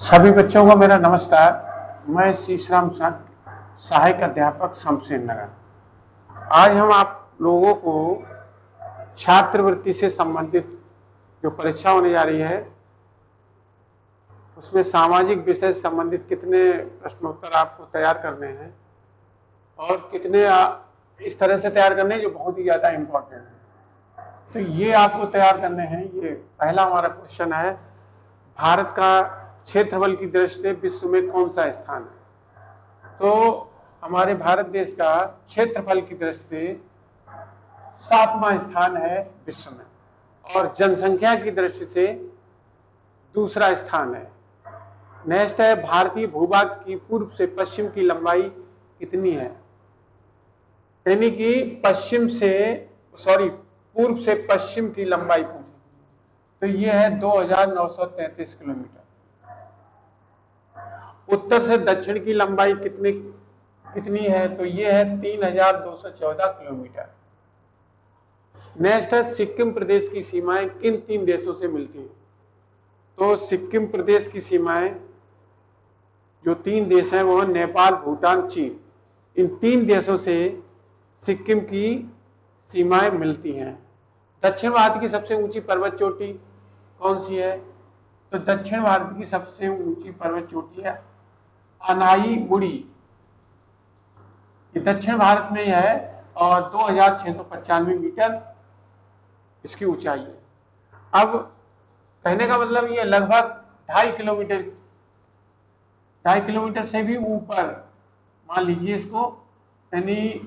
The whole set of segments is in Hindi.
सभी बच्चों को मेरा नमस्कार। मैं शीशराम सहायक अध्यापक शमशेर नगर। आज हम आप लोगों को छात्रवृत्ति से संबंधित जो परीक्षा होने जा रही है उसमें सामाजिक विषय से संबंधित कितने प्रश्नोत्तर आपको तैयार करने हैं और कितने इस तरह से तैयार करने हैं जो बहुत ही ज्यादा इम्पोर्टेंट है। तो ये आपको तैयार करने हैं। ये पहला हमारा क्वेश्चन है, भारत का क्षेत्रफल की दृष्टि से विश्व में कौन सा स्थान है? तो हमारे भारत देश का क्षेत्रफल की दृष्टि से 7वां स्थान है विश्व में और जनसंख्या की दृष्टि से दूसरा स्थान है। नेक्स्ट है, भारतीय भूभाग की पूर्व से पश्चिम की लंबाई कितनी है? यानी कि पूर्व से पश्चिम की लंबाई पूछी, तो ये है 2933 किलोमीटर। उत्तर से दक्षिण की लंबाई कितनी है? तो ये है 3214 किलोमीटर। नेक्स्ट है, सिक्किम प्रदेश की सीमाएं किन 3 देशों से मिलती हैं? तो सिक्किम प्रदेश की सीमाएं जो 3 देश हैं वो नेपाल, भूटान, चीन। इन 3 देशों से सिक्किम की सीमाएं मिलती हैं। दक्षिण भारत की सबसे ऊंची पर्वत चोटी कौन सी है? तो दक्षिण भारत की सबसे ऊंची पर्वत चोटी है अनाई मुड़ी। ये दक्षिण भारत में है और 2695 मीटर इसकी ऊंचाई है। अब कहने का मतलब ये लगभग 2.5 किलोमीटर से भी ऊपर मान लीजिए इसको, यानी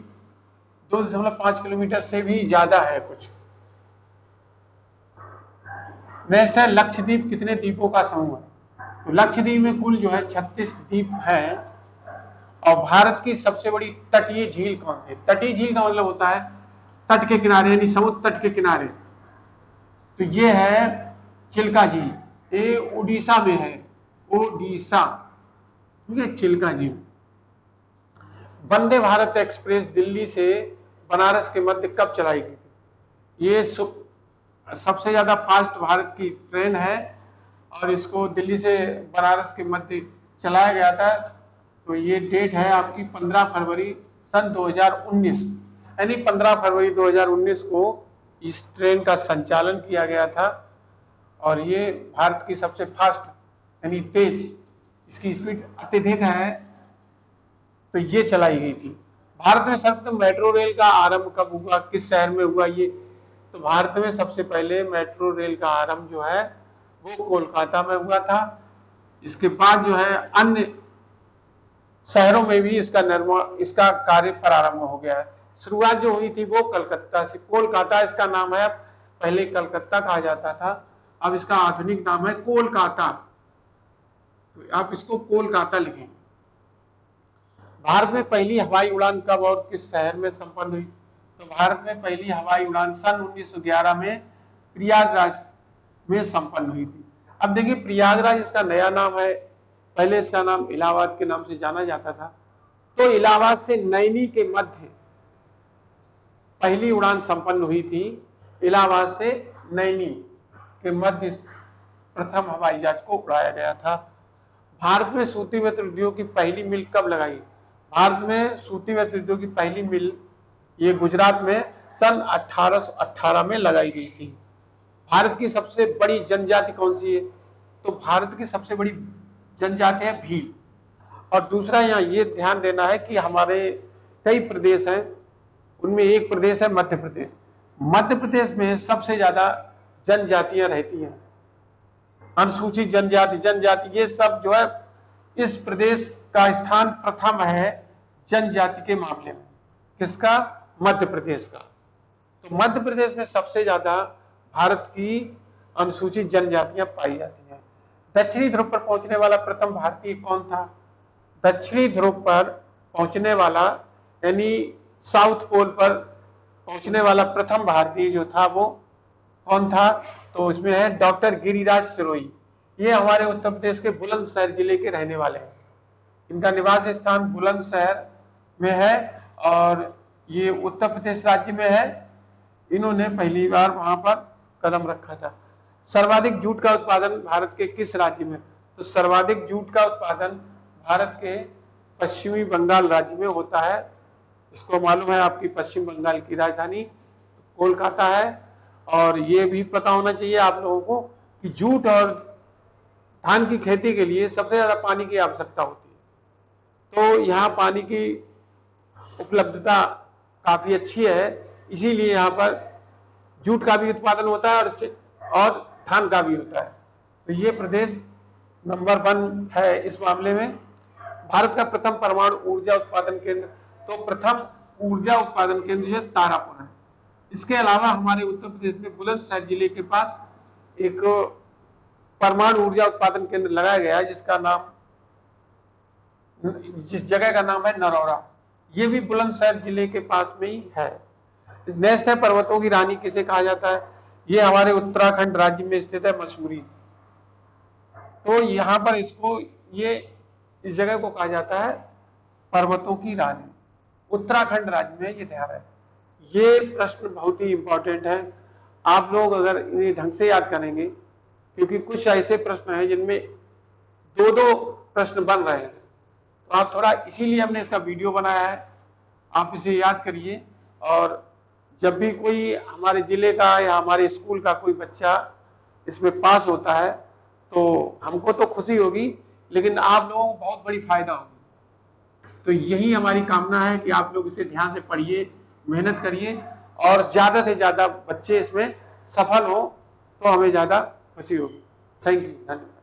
2.5 किलोमीटर से भी ज्यादा है कुछ। नेक्स्ट है, लक्षद्वीप कितने द्वीपों का समूह है? तो लक्षद्वीप में कुल जो है 36 द्वीप है। और भारत की सबसे बड़ी तटीय झील कौन सी? तटीय झील का मतलब होता है तट के किनारे, यानी समुद्र तट के किनारे। तो ये है चिल्का झील, ये उड़ीसा में है, ओडिशा, ठीक है, चिल्का झील। वंदे भारत एक्सप्रेस दिल्ली से बनारस के मध्य कब चलाई गई थी? ये सबसे ज्यादा फास्ट भारत की ट्रेन है और इसको दिल्ली से बनारस के मध्य चलाया गया था। तो ये डेट है आपकी 15 फरवरी सन 2019, यानी 15 फरवरी 2019 को इस ट्रेन का संचालन किया गया था। और ये भारत की सबसे फास्ट यानी तेज, इसकी स्पीड अत्यधिक है, तो ये चलाई गई थी। भारत में सर्वप्रथम मेट्रो रेल का आरंभ कब हुआ, किस शहर में हुआ? ये तो भारत में सबसे पहले मेट्रो रेल का आरंभ जो है वो कोलकाता में हुआ था। इसके बाद जो है अन्य शहरों में भी इसका कार्य प्रारंभ हो गया है। शुरुआत जो हुई थी वो कलकत्ता से, कोलकाता इसका नाम है, पहले कलकत्ता कहा जाता था, अब इसका आधुनिक नाम है कोलकाता। तो आप इसको कोलकाता लिखेंगे। भारत में पहली हवाई उड़ान कब और किस शहर में संपन्न हुई? तो भारत में पहली हवाई उड़ान सन 1911 में प्रयागराज में संपन्न हुई थी। अब देखिए, प्रयागराज इसका नया नाम है, पहले इसका नाम इलाहाबाद के नाम से जाना जाता था। तो इलाहाबाद से नैनी के मध्य पहली उड़ान संपन्न हुई थी। इलाहाबाद से नैनी के मध्य प्रथम हवाई जहाज को उड़ाया गया था। भारत में सूती वस्त्र उद्योग की पहली मिल कब लगाई? भारत में सूती वस्त्र उद्योग की पहली मिल ये गुजरात में सन 1818 में लगाई गई थी। भारत की सबसे बड़ी जनजाति कौन सी है? तो भारत की सबसे बड़ी जनजाति है भील। और दूसरा यहाँ ये ध्यान देना है कि हमारे कई प्रदेश हैं, उनमें एक प्रदेश है मध्य प्रदेश। मध्य प्रदेश में सबसे ज्यादा जनजातियां रहती हैं, अनुसूचित जनजाति ये सब जो है, इस प्रदेश का स्थान प्रथम है जनजाति के मामले में। किसका? मध्य प्रदेश का। तो मध्य प्रदेश में सबसे ज्यादा भारत की अनुसूचित जनजातियां पाई जाती हैं। दक्षिणी ध्रुव पर पहुंचने वाला प्रथम भारतीय कौन था? दक्षिणी ध्रुव पर पहुंचने वाला यानी साउथ पोल पर पहुंचने वाला प्रथम भारतीय जो था वो कौन था? तो इसमें है डॉक्टर गिरिराज सिरोही। ये हमारे उत्तर प्रदेश के बुलंदशहर जिले के रहने वाले हैं। इनका निवास स्थान बुलंदशहर में है और ये उत्तर प्रदेश राज्य में है। इन्होंने पहली बार वहां पर कदम रखा था। सर्वाधिक जूट का उत्पादन भारत के किस राज्य में? तो सर्वाधिक जूट का उत्पादन भारत के पश्चिमी बंगाल राज्य में होता है। इसको मालूम है, आपकी पश्चिम बंगाल की राजधानी कोलकाता है। और ये भी पता होना चाहिए आप लोगों को कि जूट और धान की खेती के लिए सबसे ज्यादा पानी की आवश्यकता होती है। तो यहाँ पानी की उपलब्धता काफी अच्छी है, इसीलिए यहाँ पर जूट का भी उत्पादन होता है और धान का भी होता है। तो ये प्रदेश नंबर 1 है इस मामले में। भारत का प्रथम परमाणु ऊर्जा उत्पादन केंद्र, तो प्रथम ऊर्जा उत्पादन केंद्र जो है तारापुर है। इसके अलावा हमारे उत्तर प्रदेश में बुलंदशहर जिले के पास एक परमाणु ऊर्जा उत्पादन केंद्र लगाया गया है, जिस जगह का नाम है नरौरा। ये भी बुलंदशहर जिले के पास में ही है। नेक्स्ट है पर्वतों की रानी किसे कहा जाता है? ये हमारे उत्तराखंड राज्य में स्थित है मसूरी। तो यहाँ पर इस जगह को कहा जाता है पर्वतों की रानी, उत्तराखंड राज्य में ये ध्यान है। ये प्रश्न बहुत ही इंपॉर्टेंट है, आप लोग अगर इन्हें ढंग से याद करेंगे, क्योंकि कुछ ऐसे प्रश्न हैं जिनमें 2-2 प्रश्न बन रहे हैं, तो आप थोड़ा, इसीलिए हमने इसका वीडियो बनाया है। आप इसे याद करिए, और जब भी कोई हमारे जिले का या हमारे स्कूल का कोई बच्चा इसमें पास होता है तो हमको तो खुशी होगी, लेकिन आप लोगों को बहुत बड़ी फायदा होगी। तो यही हमारी कामना है कि आप लोग इसे ध्यान से पढ़िए, मेहनत करिए, और ज्यादा से ज्यादा बच्चे इसमें सफल हो तो हमें ज्यादा खुशी होगी। थैंक यू, धन्यवाद।